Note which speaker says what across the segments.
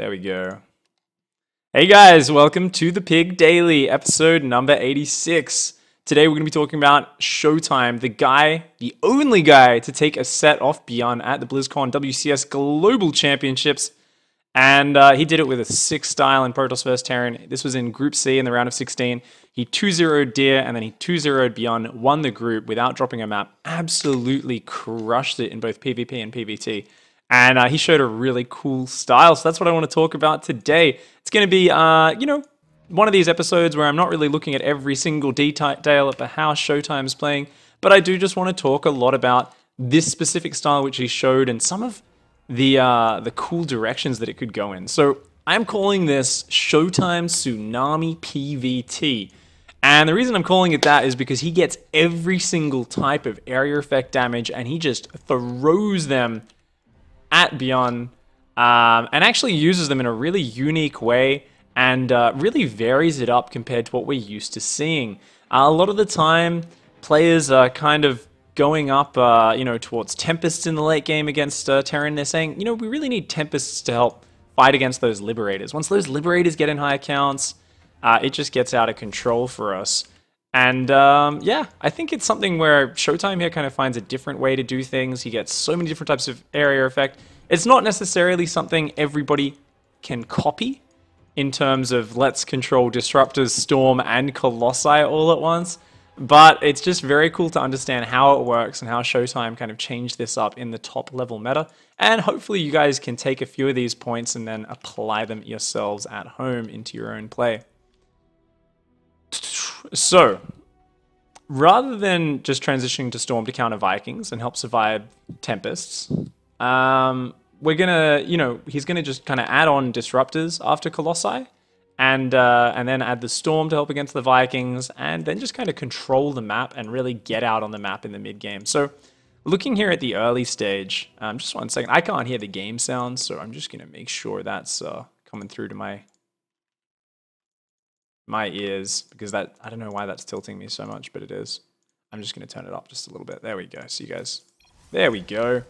Speaker 1: There we go. Hey guys, welcome to the PiG Daily, episode number 86. Today we're going to be talking about Showtime, the only guy to take a set off Byun at the Blizzcon WCS Global Championships. And he did it with a 6 style in Protoss vs Terran. This was in Group C in the round of 16. He 2-0'd Deer and then he 2-0'd Byun, won the group without dropping a map. Absolutely crushed it in both PvP and PvT. And he showed a really cool style, so that's what I want to talk about today. It's going to be, one of these episodes where I'm not really looking at every single detail of how Showtime's playing, but I do just want to talk a lot about this specific style which he showed and some of the cool directions that it could go in. So I'm calling this Showtime Tsunami PvT. And the reason I'm calling it that is because he gets every single type of area effect damage and he just throws them at Byun, and actually uses them in a really unique way and really varies it up compared to what we're used to seeing. A lot of the time, players are kind of going up, towards Tempests in the late game against Terran. They're saying, we really need Tempests to help fight against those Liberators. Once those Liberators get in high counts, it just gets out of control for us. And yeah, I think it's something where Showtime here kind of finds a different way to do things. He gets so many different types of area effect. It's not necessarily something everybody can copy in terms of let's control Disruptors, Storm, and Colossi all at once. But it's just very cool to understand how it works and how Showtime kind of changed this up in the top level meta. And hopefully you guys can take a few of these points and then apply them yourselves at home into your own play. So, rather than just transitioning to Storm to counter Vikings and help survive Tempests, we're gonna, he's gonna just kind of add on Disruptors after Colossi, and then add the Storm to help against the Vikings, and then just kind of control the map and really get out on the map in the mid game. So, looking here at the early stage, just one second, I can't hear the game sounds, so I'm just gonna make sure that's coming through to my ears, because I don't know why that's tilting me so much, but it is. I'm just going to turn it up just a little bit. There we go. See you guys. There we go.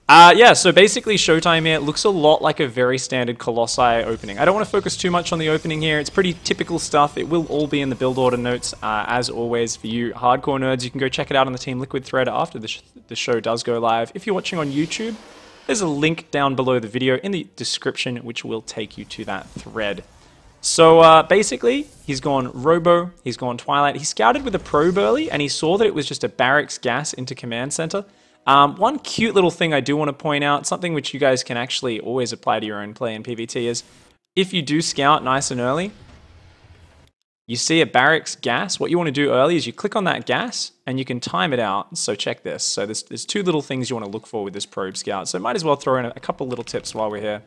Speaker 1: Yeah, so basically Showtime here looks a lot like a very standard Colossi opening. I don't want to focus too much on the opening here. It's pretty typical stuff. It will all be in the build order notes, as always. For you hardcore nerds, you can go check it out on the Team Liquid thread after the show does go live. If you're watching on YouTube, there's a link down below the video in the description, which will take you to that thread. So basically, he's gone Robo, he's gone Twilight. He scouted with a probe early, and he saw that it was just a barracks gas into command center. One cute little thing I do want to point out, something which you guys can actually always apply to your own play in PvT, is if you do scout nice and early, you see a barracks gas. What you want to do early is you click on that gas, and you can time it out. So check this. So there's two little things you want to look for with this probe scout. So might as well throw in a couple little tips while we're here.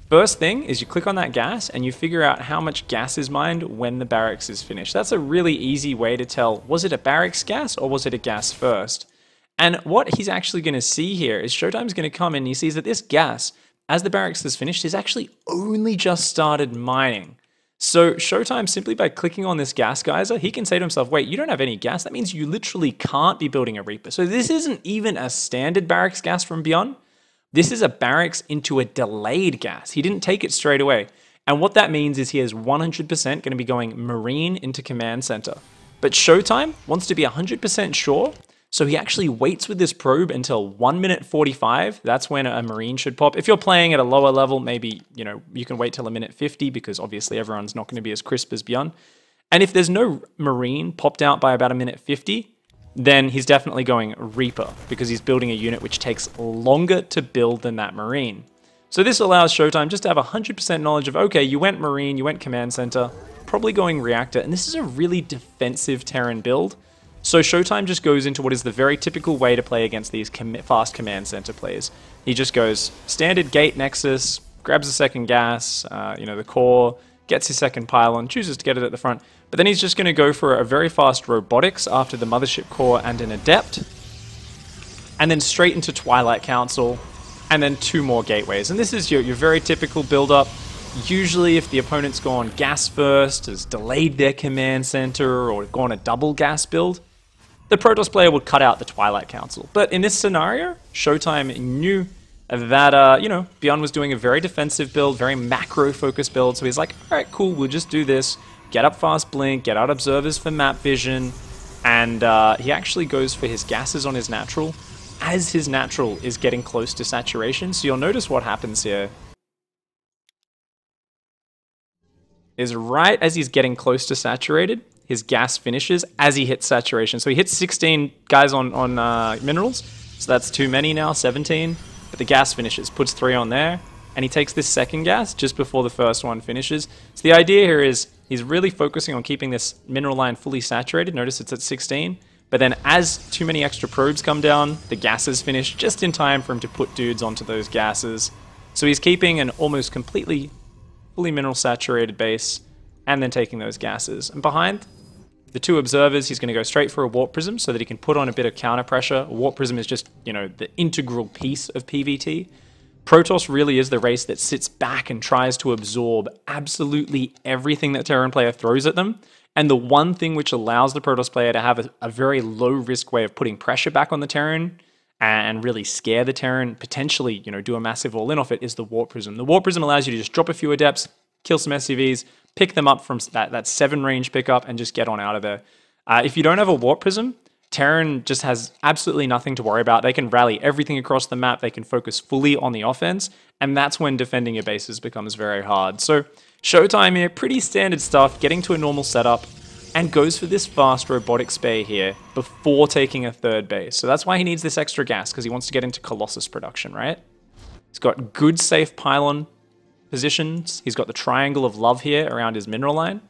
Speaker 1: First thing is you click on that gas and you figure out how much gas is mined when the barracks is finished. That's a really easy way to tell, was it a barracks gas or was it a gas first? And what he's actually going to see here is Showtime's going to come in and he sees that this gas, as the barracks is finished, is actually only just started mining. So Showtime, simply by clicking on this gas geyser, he can say to himself, wait, you don't have any gas? That means you literally can't be building a Reaper. So this isn't even a standard barracks gas from Byun. This is a barracks into a delayed gas. He didn't take it straight away. And what that means is he is 100% going to be going Marine into command center. But Showtime wants to be 100% sure, so he actually waits with this probe until 1 minute 45. That's when a Marine should pop. If you're playing at a lower level, maybe, you can wait till a minute 50 because obviously everyone's not going to be as crisp as Byun. And if there's no Marine popped out by about a minute 50, then he's definitely going Reaper because he's building a unit which takes longer to build than that Marine. So this allows Showtime just to have 100% knowledge of, okay, you went Marine, you went Command Center, probably going Reactor, and this is a really defensive Terran build. So Showtime just goes into what is the very typical way to play against these fast Command Center players. He just goes standard Gate Nexus, grabs a second gas, the core, gets his second pylon, chooses to get it at the front, but then he's just going to go for a very fast Robotics after the Mothership Core and an Adept, and then straight into Twilight Council, and then 2 more Gateways. And this is your very typical build-up. Usually if the opponent's gone gas first, has delayed their command center, or gone a double gas build, the Protoss player would cut out the Twilight Council. But in this scenario, Showtime knew that, you know, Byun was doing a very defensive build, very macro-focused build, so he's like, alright, cool, we'll just do this. Get up fast blink, get out observers for map vision, and he actually goes for his gases on his natural, as his natural is getting close to saturation. So you'll notice what happens here is right as he's getting close to saturated, his gas finishes as he hits saturation. So he hits 16 guys on minerals, so that's too many now, 17. But the gas finishes, puts 3 on there, and he takes this second gas just before the first one finishes. So the idea here is he's really focusing on keeping this mineral line fully saturated. Notice it's at 16. But then as too many extra probes come down, the gases finish just in time for him to put dudes onto those gases. So he's keeping an almost completely fully mineral saturated base and then taking those gases. And behind the 2 observers, he's going to go straight for a warp prism so that he can put on a bit of counter pressure. A warp prism is just, you know, the integral piece of PvT. Protoss really is the race that sits back and tries to absorb absolutely everything that Terran player throws at them. And the one thing which allows the Protoss player to have a very low risk way of putting pressure back on the Terran and really scare the Terran, potentially, you know, do a massive all-in off it, is the warp prism. The warp prism allows you to just drop a few adepts, kill some SCVs, pick them up from that 7 range pickup, and just get on out of there. If you don't have a warp prism, Terran just has absolutely nothing to worry about. They can rally everything across the map, they can focus fully on the offense, and that's when defending your bases becomes very hard. So Showtime here, pretty standard stuff, getting to a normal setup, and goes for this fast robotic spay here before taking a 3rd base. So that's why he needs this extra gas, because he wants to get into Colossus production, right? He's got good safe pylon positions. He's got the triangle of love here around his mineral line.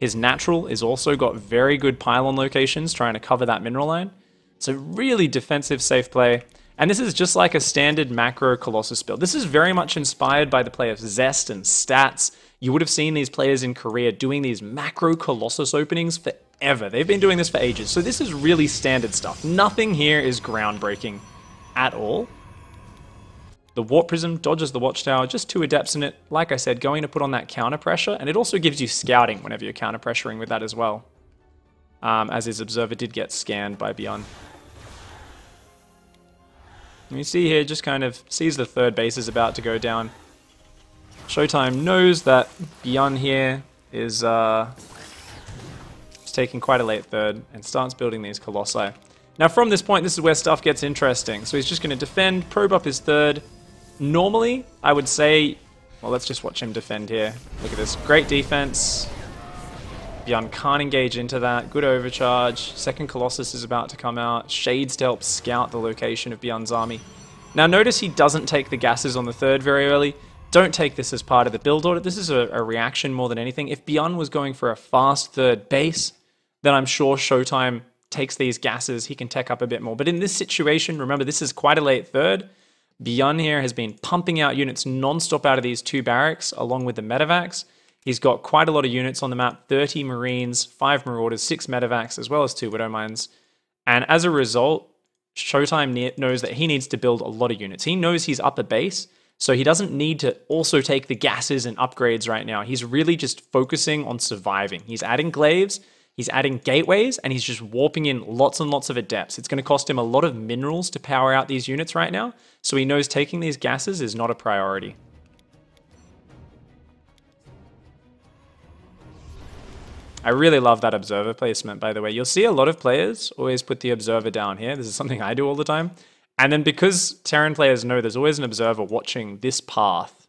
Speaker 1: His natural is also got very good pylon locations trying to cover that mineral line. So really defensive safe play. And this is just like a standard macro Colossus build. This is very much inspired by the play of Zest and Stats. You would have seen these players in Korea doing these macro Colossus openings forever. They've been doing this for ages. So this is really standard stuff. Nothing here is groundbreaking at all. The Warp Prism dodges the Watchtower, just 2 adepts in it. Like I said, going to put on that counter pressure, and it also gives you scouting whenever you're counter pressuring with that as well. As his observer did get scanned by Byun. And you see here, just kind of sees the 3rd base is about to go down. Showtime knows that Byun here is taking quite a late 3rd and starts building these Colossi. Now from this point, this is where stuff gets interesting. So he's just going to defend, probe up his 3rd. Normally, I would say, well, let's just watch him defend here. Look at this, great defense. Byun can't engage into that. Good overcharge. 2nd Colossus is about to come out. Shades to help scout the location of Byun's army. Now notice he doesn't take the gases on the 3rd very early. Don't take this as part of the build order. This is a reaction more than anything. If Byun was going for a fast 3rd base, then I'm sure Showtime takes these gases. He can tech up a bit more. But in this situation, remember, this is quite a late 3rd. Byun here has been pumping out units non-stop out of these 2 barracks, along with the medevacs. He's got quite a lot of units on the map, 30 Marines, 5 Marauders, 6 medevacs, as well as 2 Widow Mines. And as a result, Showtime knows that he needs to build a lot of units. He knows he's up a base, so he doesn't need to also take the gases and upgrades right now. He's really just focusing on surviving. He's adding glaives, he's adding gateways, and he's just warping in lots and lots of adepts. It's going to cost him a lot of minerals to power out these units right now, so he knows taking these gases is not a priority. I really love that observer placement, by the way. You'll see a lot of players always put the observer down here. This is something I do all the time. And then because Terran players know there's always an observer watching this path,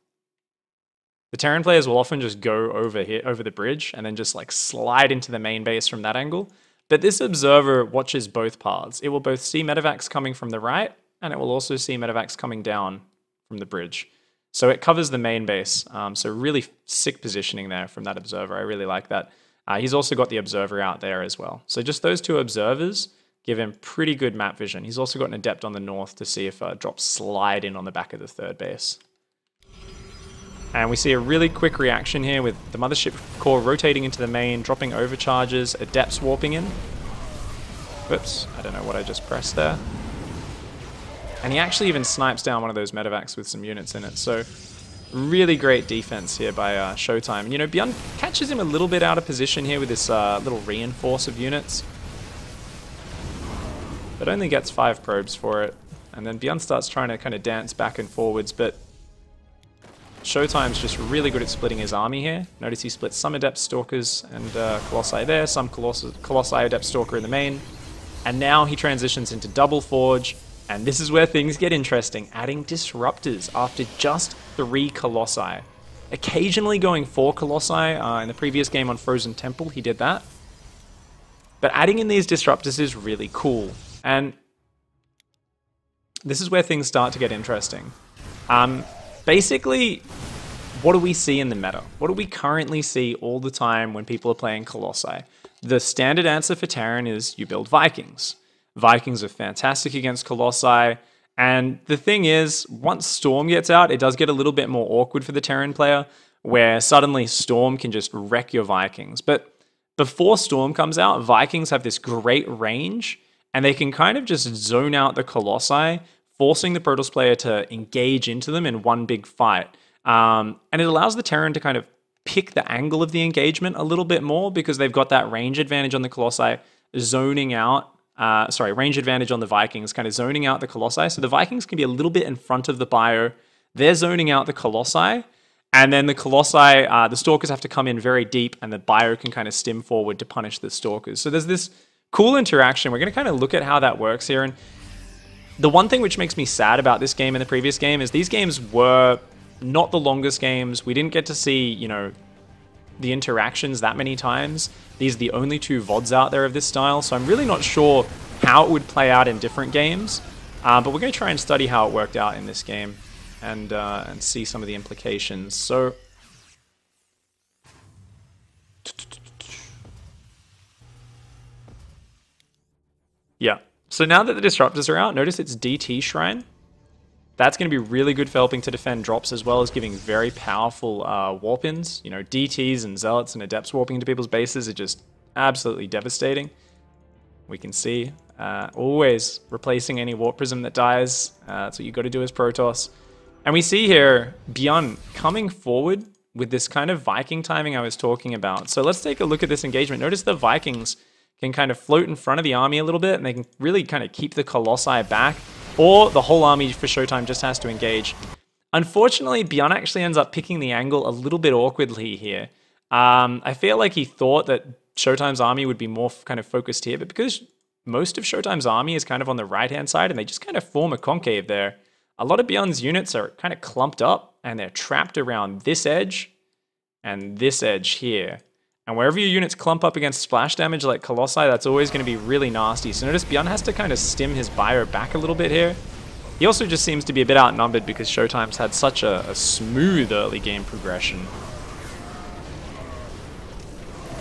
Speaker 1: the Terran players will often just go over here, over the bridge, and then just like slide into the main base from that angle. But this observer watches both paths. It will both see medevacs coming from the right, and it will also see medevacs coming down from the bridge. So it covers the main base. So really sick positioning there from that observer. I really like that. He's also got the observer out there as well. So just those 2 observers give him pretty good map vision. He's also got an adept on the north to see if drops slide in on the back of the 3rd base. And we see a really quick reaction here with the mothership core rotating into the main, dropping overcharges, adepts warping in. Whoops, I don't know what I just pressed there. And he actually even snipes down one of those medevacs with some units in it. So really great defense here by Showtime. And, you know, Byun catches him a little bit out of position here with this little reinforce of units. But only gets 5 probes for it. And then Byun starts trying to kind of dance back and forwards, but Showtime's just really good at splitting his army here. Notice he splits some Adept Stalkers and Colossi there, some Colossi Adept Stalker in the main. And now he transitions into Double Forge, and this is where things get interesting, adding Disruptors after just 3 Colossi. Occasionally going 4 Colossi, in the previous game on Frozen Temple he did that. But adding in these Disruptors is really cool, and this is where things start to get interesting. Basically, what do we see in the meta? What do we currently see all the time when people are playing Colossi? The standard answer for Terran is you build Vikings. Vikings are fantastic against Colossi, and the thing is, once Storm gets out, it does get a little bit more awkward for the Terran player, where suddenly Storm can just wreck your Vikings. But before Storm comes out, Vikings have this great range, and they can kind of just zone out the Colossi, forcing the Protoss player to engage into them in one big fight. And it allows the Terran to kind of pick the angle of the engagement a little bit more because they've got that range advantage on the Colossi, zoning out, range advantage on the Vikings, kind of zoning out the Colossi. So the Vikings can be a little bit in front of the bio. They're zoning out the Colossi, and then the Colossi, the Stalkers have to come in very deep, and the bio can kind of stim forward to punish the Stalkers. So there's this cool interaction. We're going to kind of look at how that works here. And the one thing which makes me sad about this game and the previous game is these games were not the longest games. We didn't get to see, you know, the interactions that many times. These are the only 2 VODs out there of this style, so I'm really not sure how it would play out in different games. But we're going to try and study how it worked out in this game and see some of the implications. So yeah. So now that the Disruptors are out, notice it's DT Shrine. That's going to be really good for helping to defend drops, as well as giving very powerful warp-ins. You know, DTs and Zealots and Adepts warping into people's bases are just absolutely devastating. We can see always replacing any Warp Prism that dies. That's what you got to do as Protoss. And we see here Byun coming forward with this kind of Viking timing I was talking about. So let's take a look at this engagement. Notice the Vikings can kind of float in front of the army a little bit, and they can really kind of keep the Colossi back, or the whole army for Showtime just has to engage. Unfortunately, Byun actually ends up picking the angle a little bit awkwardly here. I feel like he thought that Showtime's army would be more kind of focused here, but because most of Showtime's army is kind of on the right-hand side, and they just kind of form a concave there, a lot of Byun's units are kind of clumped up, and they're trapped around this edge and this edge here. And wherever your units clump up against splash damage like Colossi, that's always going to be really nasty. So notice Byun has to kind of stim his bio back a little bit here. He also just seems to be a bit outnumbered because Showtime's had such a smooth early game progression.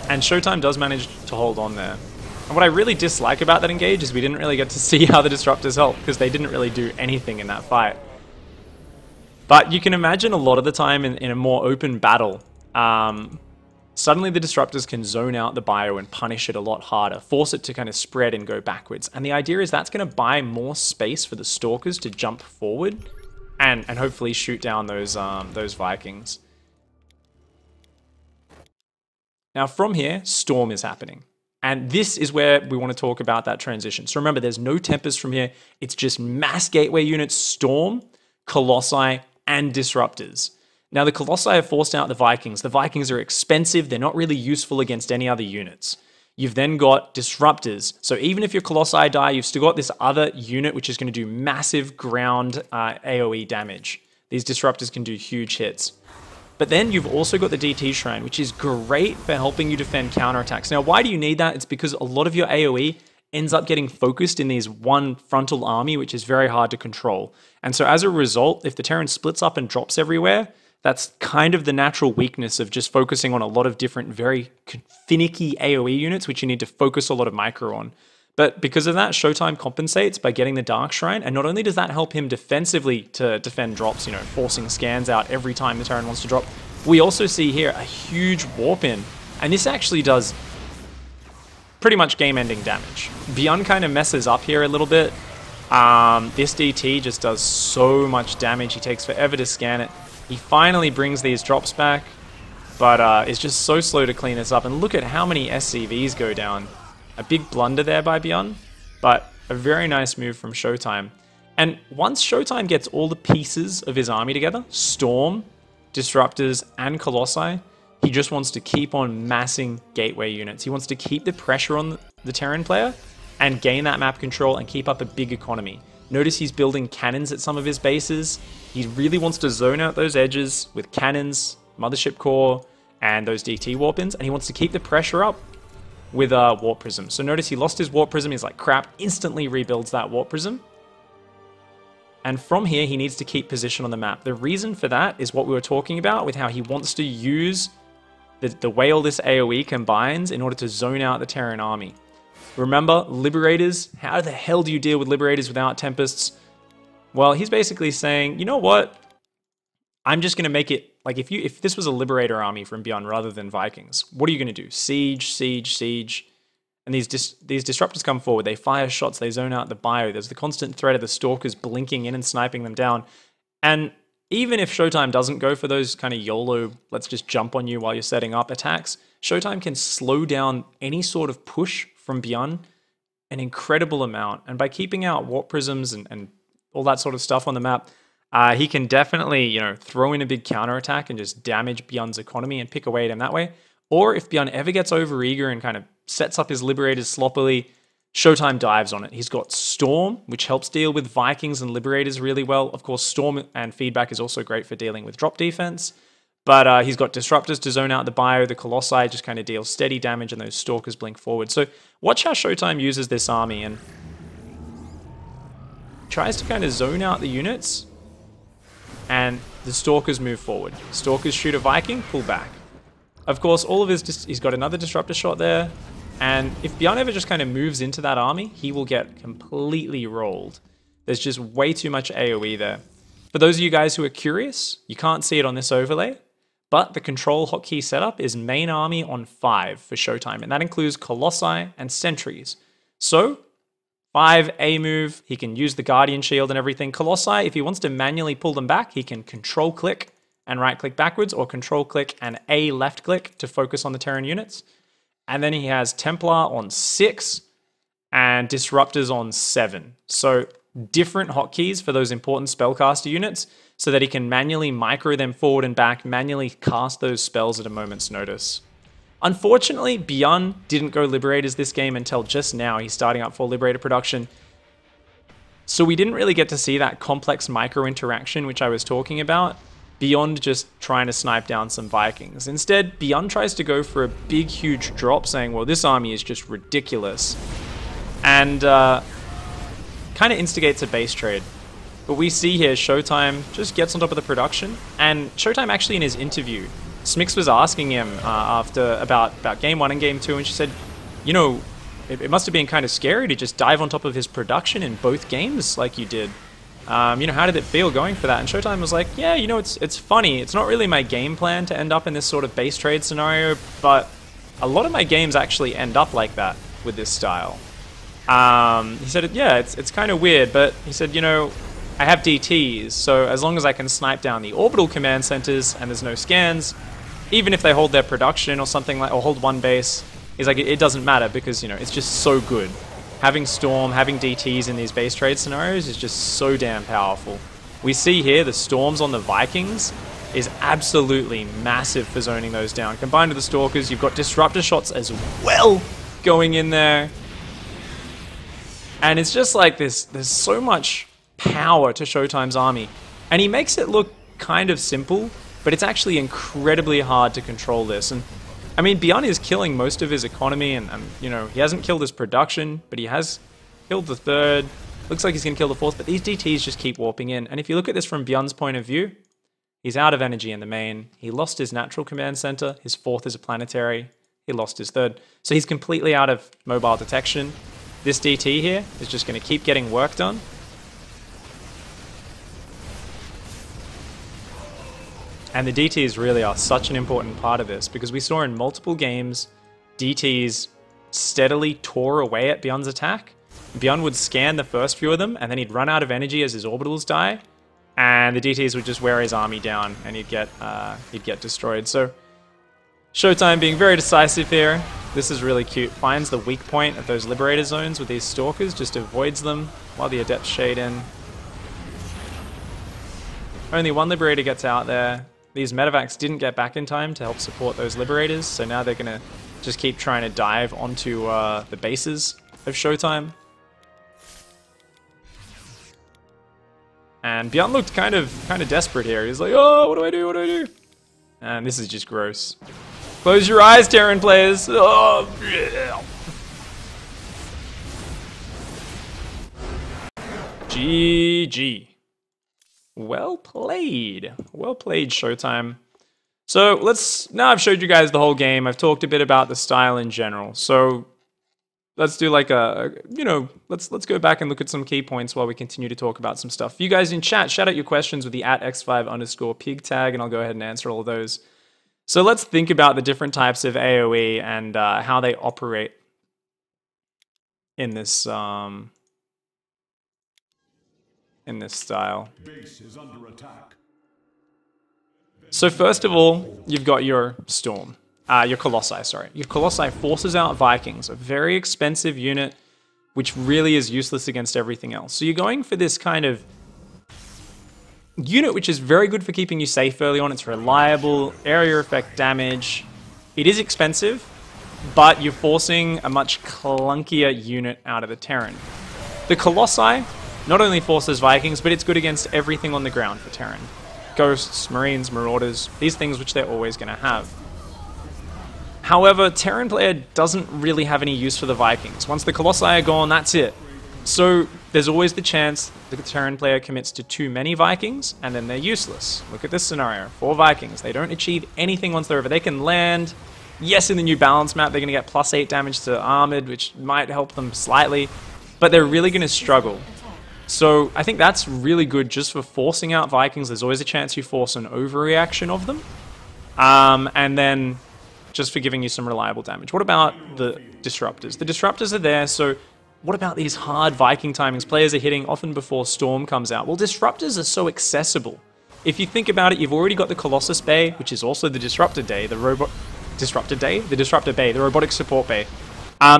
Speaker 1: And Showtime does manage to hold on there. And what I really dislike about that engage is we didn't really get to see how the Disruptors help, because they didn't really do anything in that fight. But you can imagine a lot of the time in a more open battle, suddenly the Disruptors can zone out the bio and punish it a lot harder, force it to kind of spread and go backwards. And the idea is that's going to buy more space for the Stalkers to jump forward and hopefully shoot down those Vikings. Now from here, Storm is happening. And this is where we want to talk about that transition. So remember, there's no Tempest from here. It's just mass gateway units, Storm, Colossi, and Disruptors. Now, the Colossi have forced out the Vikings. The Vikings are expensive. They're not really useful against any other units. You've then got Disruptors. So even if your Colossi die, you've still got this other unit which is going to do massive ground AoE damage. These Disruptors can do huge hits. But then you've also got the DT Shrine, which is great for helping you defend counterattacks. Now, why do you need that? It's because a lot of your AoE ends up getting focused in these one frontal army, which is very hard to control. And so as a result, if the Terran splits up and drops everywhere, that's kind of the natural weakness of just focusing on a lot of different, very finicky AoE units, which you need to focus a lot of micro on. But because of that, Showtime compensates by getting the Dark Shrine, and not only does that help him defensively to defend drops, you know, forcing scans out every time the Terran wants to drop, we also see here a huge warp in, and this actually does pretty much game-ending damage. Byun kind of messes up here a little bit. This DT just does so much damage, he takes forever to scan it. He finally brings these drops back, but it's just so slow to clean this up, and look at how many SCVs go down. A big blunder there by Byun, but a very nice move from Showtime. And once Showtime gets all the pieces of his army together, Storm, Disruptors, and Colossi, he just wants to keep on massing gateway units. He wants to keep the pressure on the Terran player and gain that map control and keep up a big economy. Notice he's building cannons at some of his bases. He really wants to zone out those edges with cannons, Mothership Core, and those DT Warp-ins, and he wants to keep the pressure up with a Warp Prism. So notice he lost his Warp Prism, he's like, crap, instantly rebuilds that Warp Prism. And from here, he needs to keep position on the map. The reason for that is what we were talking about with how he wants to use the way all this AoE combines in order to zone out the Terran army. Remember, Liberators, how the hell do you deal with Liberators without Tempests? Well, he's basically saying, you know what? I'm just going to make it, like if this was a Liberator army from Byun rather than Vikings, what are you going to do? Siege, siege, siege. And these Disruptors come forward, they fire shots, they zone out the bio, there's the constant threat of the Stalkers blinking in and sniping them down. And even if Showtime doesn't go for those kind of YOLO, let's just jump on you while you're setting up attacks, Showtime can slow down any sort of push from Byun an incredible amount. And by keeping out Warp Prisms and all that sort of stuff on the map, he can definitely, you know, throw in a big counterattack and just damage Byun's economy and pick away at him that way. Or if Byun ever gets overeager and kind of sets up his Liberators sloppily, Showtime dives on it. He's got Storm, which helps deal with Vikings and Liberators really well. Of course, Storm and Feedback is also great for dealing with drop defense. But he's got Disruptors to zone out the bio. The Colossi just kind of deals steady damage and those Stalkers blink forward. So watch how Showtime uses this army and tries to kind of zone out the units. And the Stalkers move forward. Stalkers shoot a Viking, pull back. Of course, all of his, he's got another Disruptor shot there. And if Byun ever just kind of moves into that army, he will get completely rolled. There's just way too much AoE there. For those of you guys who are curious, you can't see it on this overlay, but the control hotkey setup is main army on 5 for Showtime, and that includes Colossi and Sentries. So, 5 A move, he can use the Guardian Shield and everything. Colossi, if he wants to manually pull them back, he can control click and right click backwards, or control click and A left click to focus on the Terran units. And then he has Templar on 6 and Disruptors on 7. So different hotkeys for those important spellcaster units so that he can manually micro them forward and back, manually cast those spells at a moment's notice. Unfortunately, Byun didn't go Liberators this game until just now. He's starting up for Liberator production. So we didn't really get to see that complex micro interaction which I was talking about, beyond just trying to snipe down some Vikings. Instead, Byun tries to go for a big, huge drop, saying, well, this army is just ridiculous. And kind of instigates a base trade. But we see here, Showtime just gets on top of the production. And Showtime actually in his interview, Smix was asking him about Game 1 and Game 2, and she said, you know, it must have been kind of scary to just dive on top of his production in both games like you did. You know, how did it feel going for that? And Showtime was like, yeah, you know, it's funny. It's not really my game plan to end up in this sort of base trade scenario, but a lot of my games actually end up like that with this style. He said, yeah, it's kind of weird, but he said, you know, I have DTs, so as long as I can snipe down the orbital command centers and there's no scans, even if they hold their production or something like, or hold one base, he's like, it doesn't matter because, you know, it's just so good. Having Storm, having DTs in these base trade scenarios is just so damn powerful. We see here the Storms on the Vikings is absolutely massive for zoning those down. Combined with the Stalkers, you've got Disruptor shots as well going in there. And it's just like this, there's so much power to Showtime's army. And he makes it look kind of simple, but it's actually incredibly hard to control this. And I mean, Byun is killing most of his economy, and you know, he hasn't killed his production, but he has killed the 3rd. Looks like he's going to kill the 4th, but these DTs just keep warping in. And if you look at this from Byun's point of view, he's out of energy in the main. He lost his natural command center. His 4th is a planetary. He lost his 3rd. So he's completely out of mobile detection. This DT here is just going to keep getting work done. And the DTs really are such an important part of this, because we saw in multiple games, DTs steadily tore away at Byun's attack. Byun would scan the first few of them, and then he'd run out of energy as his orbitals die, and the DTs would just wear his army down, and he'd get destroyed. So Showtime being very decisive here. This is really cute. Finds the weak point of those Liberator zones with these Stalkers, just avoids them while the Adepts shade in. Only one Liberator gets out there. These medevacs didn't get back in time to help support those Liberators, so now they're going to just keep trying to dive onto the bases of Showtime. And Byun looked kind of desperate here. He's like, oh, what do I do? What do I do? And this is just gross. Close your eyes, Terran players. Oh, yeah. GG. Well played. Well played, Showtime. So now I've showed you guys the whole game. I've talked a bit about the style in general. So let's do like let's go back and look at some key points while we continue to talk about some stuff. You guys in chat, shout out your questions with the @x5_pig tag, and I'll go ahead and answer all of those. So let's think about the different types of AoE and how they operate in this style.
Speaker 2: Base is under attack.
Speaker 1: So first of all, you've got your Storm. Your Colossi, sorry. Your Colossi forces out Vikings, a very expensive unit, which really is useless against everything else. So you're going for this kind of unit which is very good for keeping you safe early on. It's reliable, area effect damage. It is expensive, but you're forcing a much clunkier unit out of the Terran. The Colossi not only forces Vikings, but it's good against everything on the ground for Terran. Ghosts, Marines, Marauders, these things which they're always going to have. However, Terran player doesn't really have any use for the Vikings. Once the Colossi are gone, that's it. So there's always the chance the Terran player commits to too many Vikings, and then they're useless. Look at this scenario. 4 Vikings. They don't achieve anything once they're over. They can land. Yes, in the new balance map, they're going to get +8 damage to Armored, which might help them slightly, but they're really going to struggle. So I think that's really good just for forcing out Vikings. There's always a chance you force an overreaction of them. And then just for giving you some reliable damage. What about the Disruptors? The Disruptors are there, so what about these hard Viking timings? Players are hitting often before Storm comes out. Well, Disruptors are so accessible. If you think about it, you've already got the Colossus Bay, which is also the Disruptor Bay, the robotic support bay.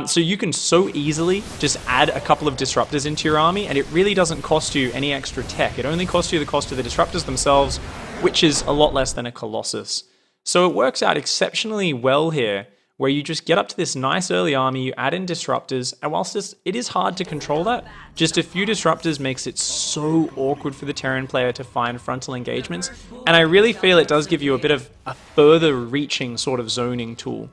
Speaker 1: So you can so easily just add a couple of Disruptors into your army, and it really doesn't cost you any extra tech. It only costs you the cost of the Disruptors themselves, which is a lot less than a Colossus. So it works out exceptionally well here, where you just get up to this nice early army, you add in Disruptors, and whilst it is hard to control that, just a few Disruptors makes it so awkward for the Terran player to find frontal engagements, and I really feel it does give you a bit of a further reaching sort of zoning tool.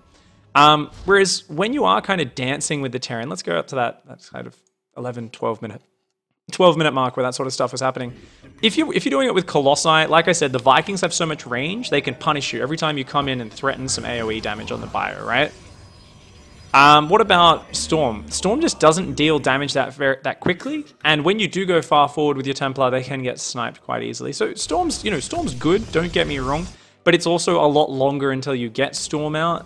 Speaker 1: Whereas when you are kind of dancing with the Terran, let's go up to that kind of 11, 12 minute mark where that sort of stuff was happening. If you're doing it with Colossi, like I said, the Vikings have so much range, they can punish you every time you come in and threaten some AoE damage on the bio, right? What about Storm? Storm just doesn't deal damage that quickly, and when you do go far forward with your Templar, they can get sniped quite easily. So Storm's good, don't get me wrong, but it's also a lot longer until you get Storm out,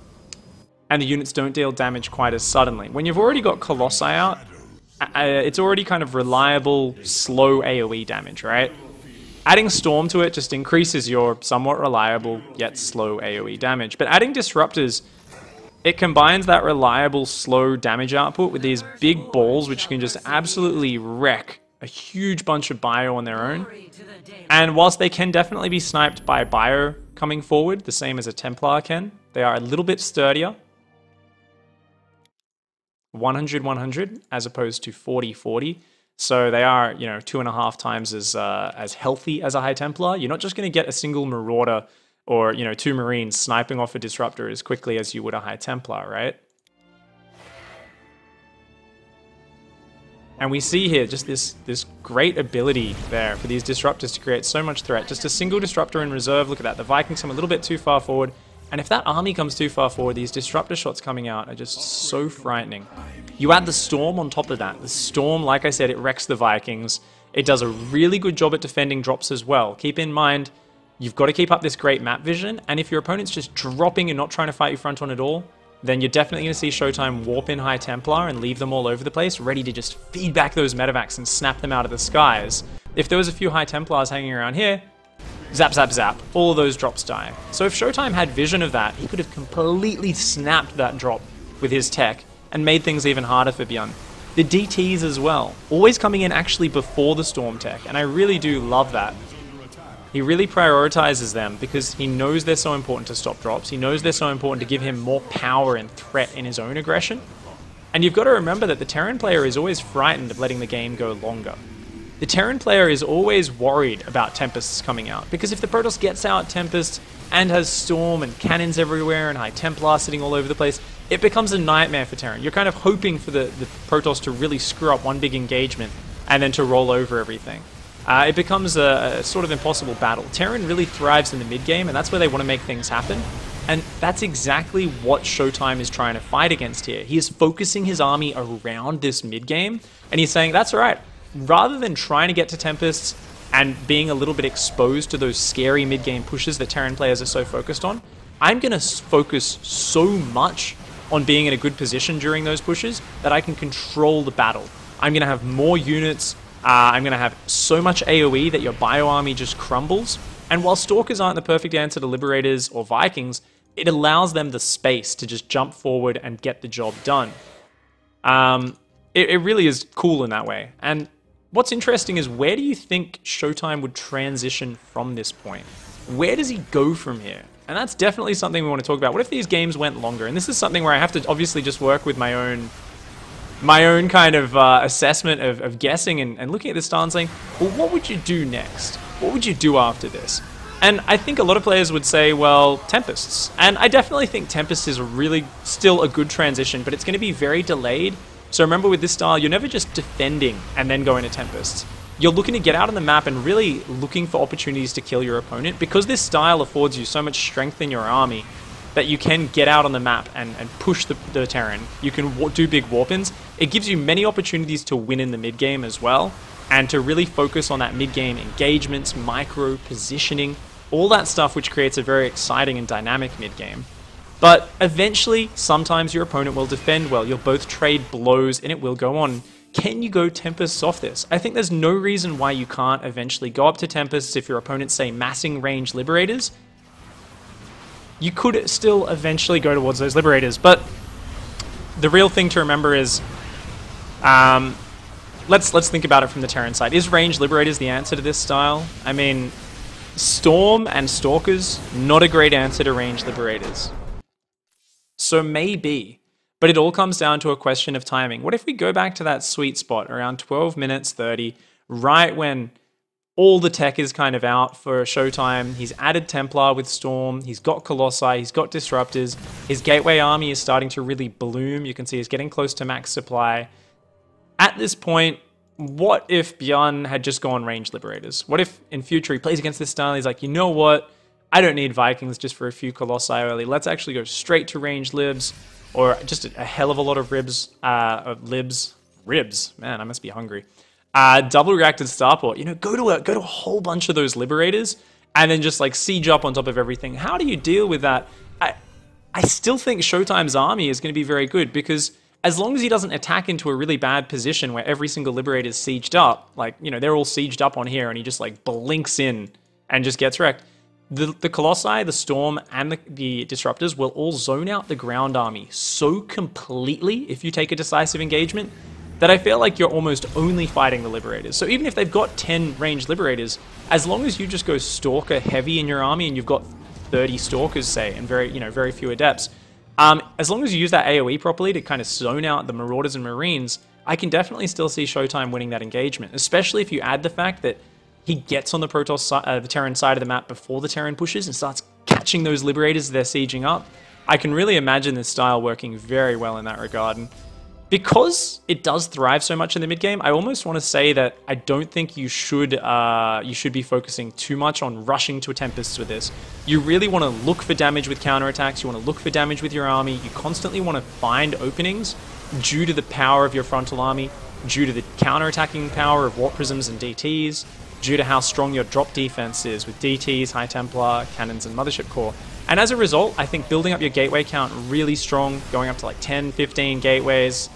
Speaker 1: and the units don't deal damage quite as suddenly. When you've already got Colossi out, it's already kind of reliable, slow AoE damage, right? Adding Storm to it just increases your somewhat reliable, yet slow AoE damage. But adding Disruptors, it combines that reliable, slow damage output with these big balls, which can just absolutely wreck a huge bunch of bio on their own. And whilst they can definitely be sniped by bio coming forward, the same as a Templar can, they are a little bit sturdier. 100-100 as opposed to 40-40. So they are, 2.5 times as healthy as a High Templar. You're not just going to get a single Marauder or, 2 Marines sniping off a Disruptor as quickly as you would a High Templar, right? And we see here just this great ability there for these Disruptors to create so much threat. Just a single Disruptor in reserve. Look at that. The Vikings come a little bit too far forward. And if that army comes too far forward, these Disruptor shots coming out are just so frightening. You add the Storm on top of that. The Storm, like I said, it wrecks the Vikings. It does a really good job at defending drops as well. Keep in mind, you've got to keep up this great map vision, and if your opponent's just dropping and not trying to fight you front on at all, then you're definitely going to see Showtime warp in High Templar and leave them all over the place, ready to just feed back those medevacs and snap them out of the skies. If there was a few High Templars hanging around here, zap, zap, zap, all of those drops die. So if Showtime had vision of that, he could have completely snapped that drop with his tech and made things even harder for Byun. The DTs as well, always coming in actually before the Storm tech, and I really do love that. He really prioritizes them because he knows they're so important to stop drops. He knows they're so important to give him more power and threat in his own aggression. And you've got to remember that the Terran player is always frightened of letting the game go longer. The Terran player is always worried about Tempests coming out, because if the Protoss gets out Tempest and has Storm and cannons everywhere and High Templar sitting all over the place, it becomes a nightmare for Terran. You're kind of hoping for the Protoss to really screw up one big engagement and then to roll over everything. It becomes a sort of impossible battle. Terran really thrives in the mid-game, and that's where they want to make things happen. And that's exactly what Showtime is trying to fight against here. He is focusing his army around this mid-game, and he's saying, that's right, rather than trying to get to Tempests and being a little bit exposed to those scary mid-game pushes that Terran players are so focused on, I'm going to focus so much on being in a good position during those pushes that I can control the battle. I'm going to have more units, I'm going to have so much AoE that your bio army just crumbles. And while Stalkers aren't the perfect answer to Liberators or Vikings, it allows them the space to just jump forward and get the job done. It really is cool in that way. And what's interesting is, where do you think Showtime would transition from this point? Where does he go from here? And that's definitely something we want to talk about. What if these games went longer? And this is something where I have to obviously just work with my own kind of assessment of guessing and looking at this style and saying, well, what would you do next? What would you do after this? And I think a lot of players would say, well, Tempests. And I definitely think Tempest is really still a good transition, but it's going to be very delayed. So remember, with this style, you're never just defending and then going to Tempests. You're looking to get out on the map and really looking for opportunities to kill your opponent, because this style affords you so much strength in your army that you can get out on the map and push the Terran. You can do big warp-ins. It gives you many opportunities to win in the mid-game as well, and to really focus on that mid-game engagements, micro, positioning, all that stuff, which creates a very exciting and dynamic mid-game. But eventually, sometimes your opponent will defend well. You'll both trade blows, and it will go on. Can you go Tempests off this? I think there's no reason why you can't eventually go up to Tempests if your opponent's, say, massing range Liberators. You could still eventually go towards those Liberators, but the real thing to remember is, let's think about it from the Terran side. Is range Liberators the answer to this style? I mean, Storm and Stalkers, not a great answer to range Liberators. So maybe, but it all comes down to a question of timing. What if we go back to that sweet spot around 12 minutes 30, right when all the tech is kind of out for Showtime? He's added Templar with Storm, he's got Colossi, he's got Disruptors, his Gateway army is starting to really bloom. You can see he's getting close to max supply. At this point, what if Byun had just gone range Liberators? What if in future he plays against this style, he's like, you know what? I don't need Vikings just for a few Colossi early. Let's actually go straight to range Libs, or just a hell of a lot of Libs. Man, I must be hungry. Double reacted Starport. You know, go to a whole bunch of those Liberators, and then just like siege up on top of everything. How do you deal with that? I still think Showtime's army is going to be very good, because as long as he doesn't attack into a really bad position where every single Liberator is sieged up, like, you know, they're all sieged up on here, and he just like blinks in and just gets wrecked. The Colossi, the Storm, and the Disruptors will all zone out the ground army so completely if you take a decisive engagement that I feel like you're almost only fighting the Liberators. So even if they've got 10 ranged Liberators, as long as you just go Stalker heavy in your army and you've got 30 Stalkers, say, and very few Adepts, as long as you use that AoE properly to kind of zone out the Marauders and Marines, I can definitely still see Showtime winning that engagement, especially if you add the fact that he gets on the Protoss the Terran side of the map before the Terran pushes and starts catching those Liberators as they're sieging up. I can really imagine this style working very well in that regard. And because it does thrive so much in the mid-game, I almost want to say that I don't think you should be focusing too much on rushing to a Tempest with this. You really want to look for damage with counterattacks, you want to look for damage with your army, you constantly want to find openings due to the power of your frontal army, due to the counterattacking power of Warp Prisms and DTs, due to how strong your drop defense is with DTs, High Templar, Cannons, and Mothership Core. And as a result, I think building up your gateway count really strong, going up to like 10, 15 gateways,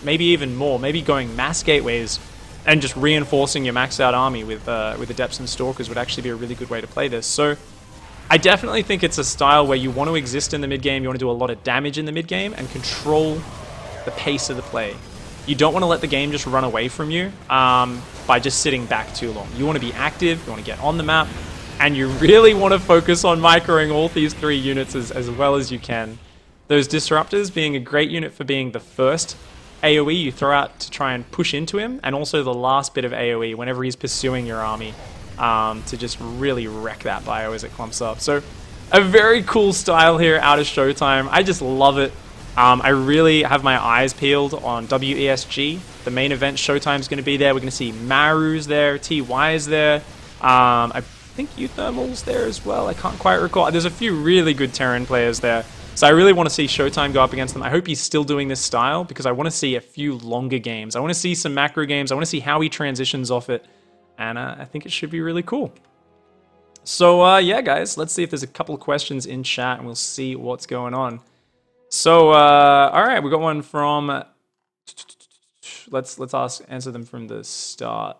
Speaker 1: maybe even more, maybe going mass gateways, and just reinforcing your maxed out army with Adepts and Stalkers would actually be a really good way to play this. So I definitely think it's a style where you want to exist in the mid-game, you want to do a lot of damage in the mid-game, and control the pace of the play. You don't want to let the game just run away from you by just sitting back too long. You want to be active, you want to get on the map, and you really want to focus on microing all these 3 units as well as you can. Those disruptors being a great unit for being the first AoE you throw out to try and push into him, and also the last bit of AoE whenever he's pursuing your army, to just really wreck that bio as it clumps up. So a very cool style here out of Showtime. I just love it. I really have my eyes peeled on WESG. The main event, Showtime's going to be there. We're going to see Maru's there, TY's there. I think Euthermal's there as well. I can't quite recall. There's a few really good Terran players there. So I really want to see Showtime go up against them. I hope he's still doing this style because I want to see a few longer games. I want to see some macro games. I want to see how he transitions off it. And I think it should be really cool. So yeah, guys, let's see if there's a couple of questions in chat and we'll see what's going on. So, all right, we got one from... Let's answer them from the start.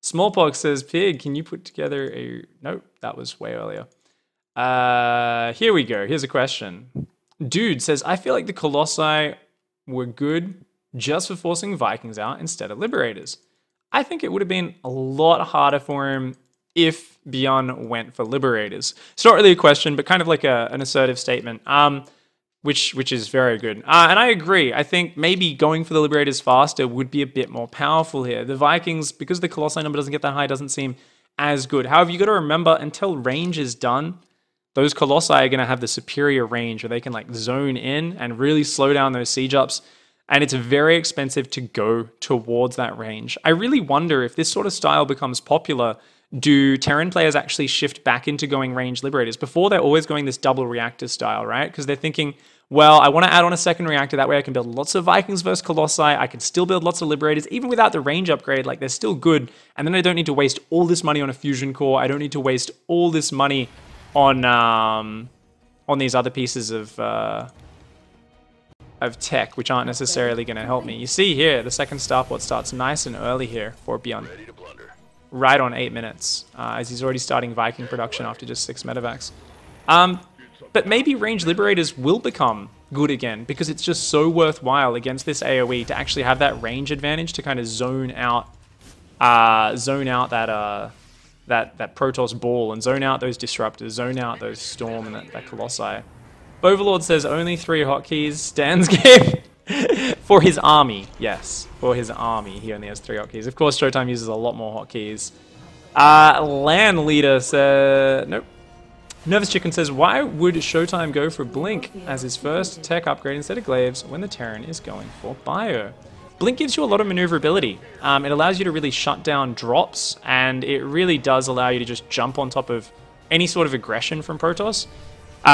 Speaker 1: Smallpox says, Pig, can you put together a... Nope, that was way earlier. Here we go. Here's a question. Dude says, I feel like the Colossi were good just for forcing Vikings out instead of Liberators. I think it would have been a lot harder for him if Byun went for Liberators. It's not really a question, but kind of like an assertive statement, which is very good. And I agree. I think maybe going for the Liberators faster would be a bit more powerful here. The Vikings, because the Colossi number doesn't get that high, doesn't seem as good. However, you got to remember, until range is done, those Colossi are going to have the superior range where they can like zone in and really slow down those siege ups. And it's very expensive to go towards that range. I really wonder if this sort of style becomes popular, do Terran players actually shift back into going range Liberators? Before, they're always going this double reactor style, right? Because they're thinking, well, I want to add on a second reactor. That way I can build lots of Vikings versus Colossi. I can still build lots of Liberators. Even without the range upgrade, like they're still good. And then I don't need to waste all this money on a fusion core. I don't need to waste all this money on these other pieces of tech, which aren't necessarily going to help me. You see here, the second starport starts nice and early here for Byun. Right on 8 minutes, as he's already starting Viking production after just 6 medevacs. But maybe range Liberators will become good again, because it's just so worthwhile against this AoE to actually have that range advantage to kind of zone out that Protoss ball and zone out those disruptors, zone out those Storm and that Colossi. Overlord says only 3 hotkeys. Stan's game for his army. Yes, for his army, he only has 3 hotkeys. Of course, Showtime uses a lot more hotkeys. Land Leader says nope. Nervous Chicken says, why would Showtime go for Blink as his first tech upgrade instead of Glaives when the Terran is going for Bio? Blink gives you a lot of maneuverability. It allows you to really shut down drops, and it really does allow you to just jump on top of any sort of aggression from Protoss,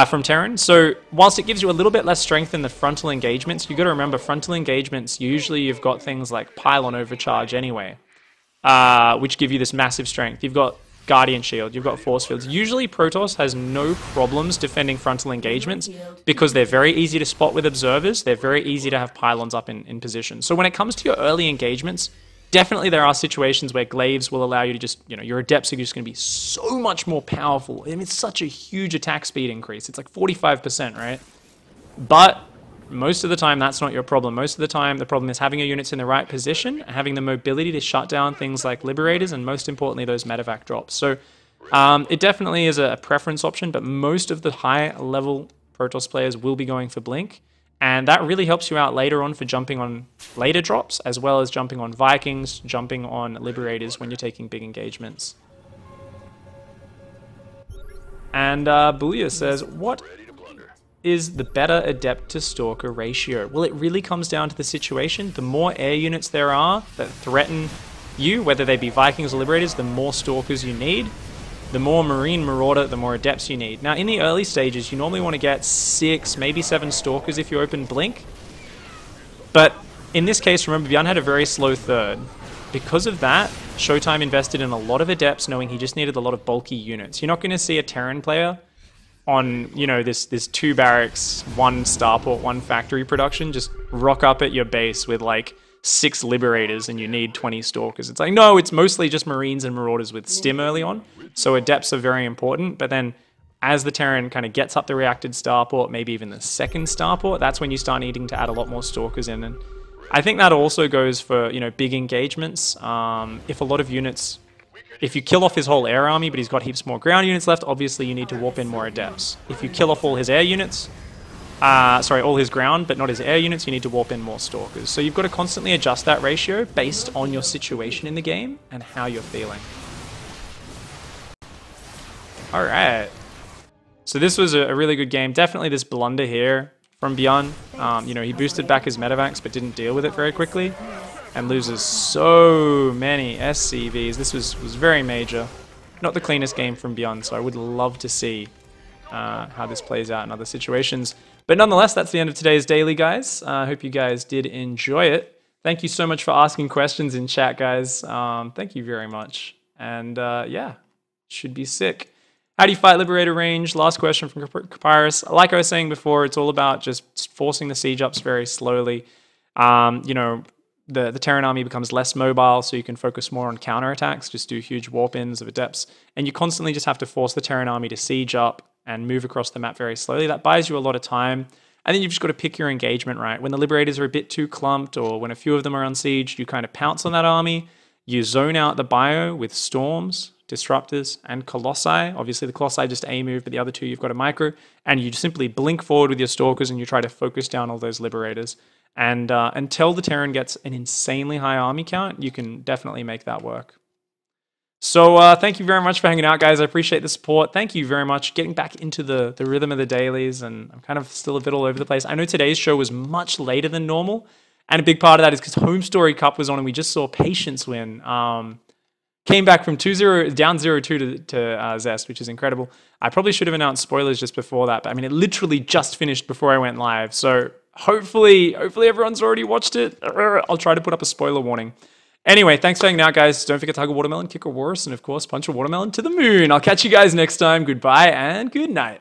Speaker 1: from Terran. So whilst it gives you a little bit less strength in the frontal engagements, you got to remember frontal engagements, usually you've got things like Pylon Overcharge anyway, which give you this massive strength. You've got Guardian Shield, you've got Force Fields. Usually Protoss has no problems defending frontal engagements because they're very easy to spot with observers. They're very easy to have pylons up in position. So when it comes to your early engagements, definitely there are situations where Glaives will allow you to just, you know, your Adepts are just going to be so much more powerful. I mean, it's such a huge attack speed increase. It's like 45%, right? But most of the time, that's not your problem. Most of the time, the problem is having your units in the right position, having the mobility to shut down things like Liberators, and most importantly, those medevac drops. So it definitely is a preference option, but most of the high-level Protoss players will be going for Blink, and that really helps you out later on for jumping on later drops, as well as jumping on Vikings, jumping on Liberators when you're taking big engagements. And Booyah says, what is the better Adept to Stalker ratio? Well, it really comes down to the situation. The more air units there are that threaten you, whether they be Vikings or Liberators, the more Stalkers you need. The more Marine Marauder, the more Adepts you need. Now, in the early stages, you normally want to get 6, maybe 7 Stalkers if you open Blink. But in this case, remember, Byun had a very slow third. Because of that, Showtime invested in a lot of Adepts, knowing he just needed a lot of bulky units. You're not going to see a Terran player on, you know, this 2 barracks, 1 starport, 1 factory production, just rock up at your base with like 6 Liberators and you need 20 Stalkers. It's like, no, it's mostly just Marines and Marauders with Stim early on. So Adepts are very important, but then as the Terran kind of gets up the reacted starport, maybe even the 2nd starport, that's when you start needing to add a lot more Stalkers in. And I think that also goes for, you know, big engagements. If a lot of units... If you kill off his whole air army, but he's got heaps more ground units left, obviously you need to warp in more adepts. If you kill off all his air units, all his ground, but not his air units, you need to warp in more stalkers. So you've got to constantly adjust that ratio based on your situation in the game and how you're feeling. All right. So this was a really good game. Definitely this blunder here from Byun. You know, he boosted back his medevacs, but didn't deal with it very quickly. And loses so many SCVs. This was very major. Not the cleanest game from Byun, so I would love to see how this plays out in other situations. But nonetheless, that's the end of today's daily, guys. I hope you guys did enjoy it. Thank you so much for asking questions in chat, guys. Thank you very much. And yeah, should be sick. How do you fight Liberator range? Last question from Papyrus. Like I was saying before, it's all about just forcing the siege ups very slowly. You know, the Terran army becomes less mobile, so you can focus more on counterattacks, just do huge warp-ins of adepts. And you constantly just have to force the Terran army to siege up and move across the map very slowly. That buys you a lot of time. And then you've just got to pick your engagement right. When the Liberators are a bit too clumped, or when a few of them are unsieged, you kind of pounce on that army. You zone out the bio with Storms, Disruptors, and Colossi. Obviously, the Colossi just A move, but the other two you've got a micro. And you simply blink forward with your Stalkers and you try to focus down all those Liberators. And until the Terran gets an insanely high army count, you can definitely make that work. So thank you very much for hanging out, guys. I appreciate the support. Thank you very much. Getting back into the rhythm of the dailies, and I'm kind of still a bit all over the place. I know today's show was much later than normal, and a big part of that is because Home Story Cup was on, and we just saw Patience win. Came back from 2-0, down 0-2 to Zest, which is incredible. I probably should have announced spoilers just before that, but I mean, it literally just finished before I went live. So hopefully everyone's already watched it. I'll try to put up a spoiler warning. Anyway, thanks for hanging out, guys. Don't forget to hug a watermelon, kick a walrus, and of course, punch a watermelon to the moon. I'll catch you guys next time. Goodbye and good night.